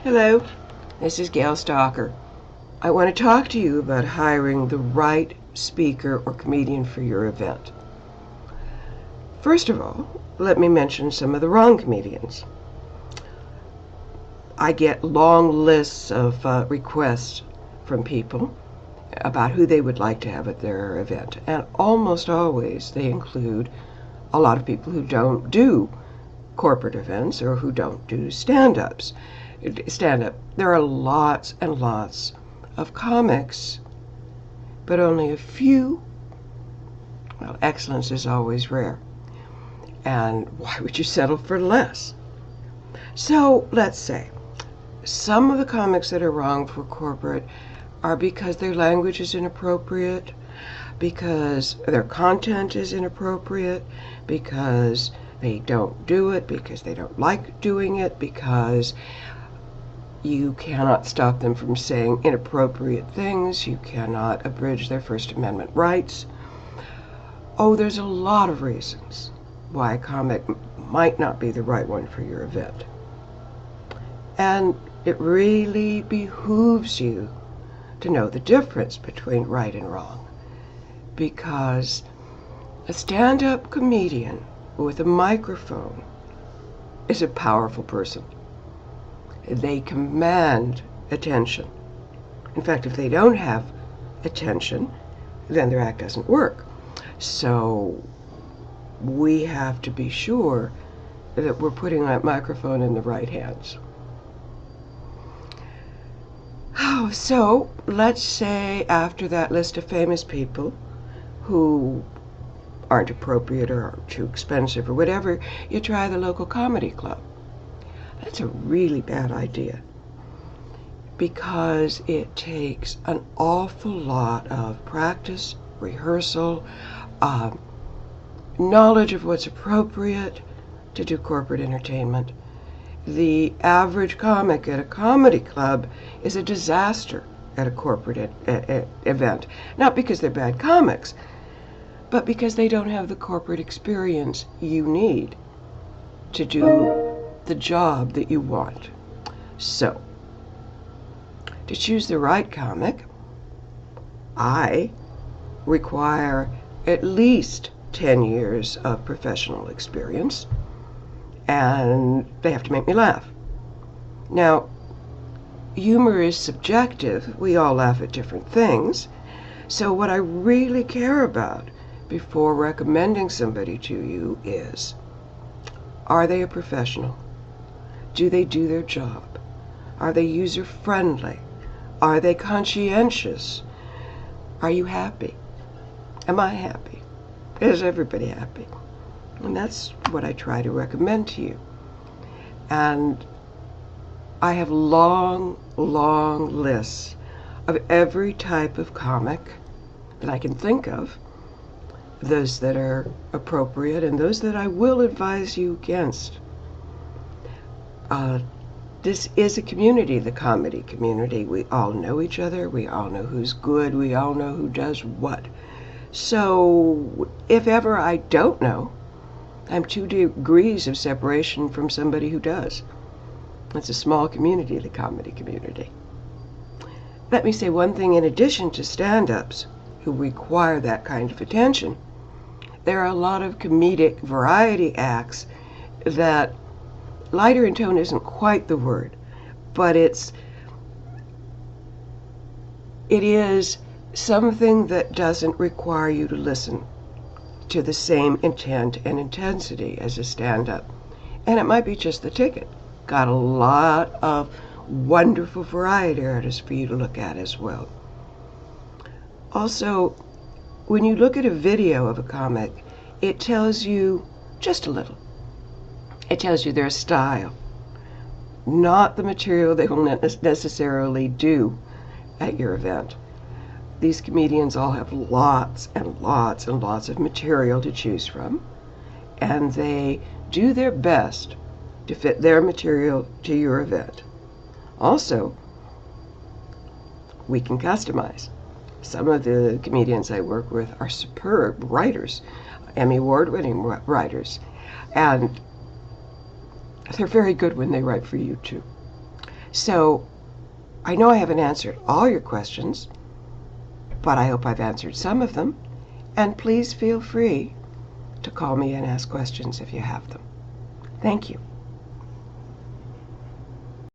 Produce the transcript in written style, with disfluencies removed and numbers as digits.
Hello, this is Gail Stocker. I want to talk to you about hiring the right speaker or comedian for your event. First of all, let me mention some of the wrong comedians. I get long lists of requests from people about who they would like to have at their event, and almost always they include a lot of people who don't do corporate events or who don't do stand-up. There are lots and lots of comics, but only a few. Well, excellence is always rare. And why would you settle for less? So let's say some of the comics that are wrong for corporate are because their language is inappropriate, because their content is inappropriate, because they don't do it, because they don't like doing it, because you cannot stop them from saying inappropriate things, you cannot abridge their First Amendment rights. Oh, there's a lot of reasons why a comic might not be the right one for your event. And it really behooves you to know the difference between right and wrong, because a stand-up comedian with a microphone is a powerful person. They command attention. In fact, if they don't have attention, then their act doesn't work. So we have to be sure that we're putting that microphone in the right hands. So let's say after that list of famous people who aren't appropriate or are too expensive or whatever, you try the local comedy club. That's a really bad idea, because it takes an awful lot of practice, rehearsal, knowledge of what's appropriate to do corporate entertainment. The average comic at a comedy club is a disaster at a corporate event. Not because they're bad comics, but because they don't have the corporate experience you need to do the job that you want. So, to choose the right comic, I require at least 10 years of professional experience, and they have to make me laugh. Now, humor is subjective. We all laugh at different things. So what I really care about before recommending somebody to you is, are they a professional? Do they do their job? Are they user-friendly? Are they conscientious? Are you happy? Am I happy? Is everybody happy? And that's what I try to recommend to you. And I have long lists of every type of comic that I can think of, those that are appropriate and those that I will advise you against. This is a community, the comedy community. We all know each other. We all know who's good. We all know who does what. So if ever I don't know, I'm 2 degrees of separation from somebody who does. It's a small community, the comedy community. Let me say one thing in addition to stand-ups who require that kind of attention. There are a lot of comedic variety acts that lighter in tone isn't quite the word, but it is something that doesn't require you to listen to the same intent and intensity as a stand-up. And it might be just the ticket. Got a lot of wonderful variety artists for you to look at as well. Also, when you look at a video of a comic, it tells you just a little. It tells you their style, not the material they will necessarily do at your event. These comedians all have lots and lots and lots of material to choose from, and they do their best to fit their material to your event. Also, we can customize. Some of the comedians I work with are superb writers, Emmy Award-winning writers, and they're very good when they write for you too. So I know I haven't answered all your questions, but I hope I've answered some of them. And please feel free to call me and ask questions if you have them. Thank you.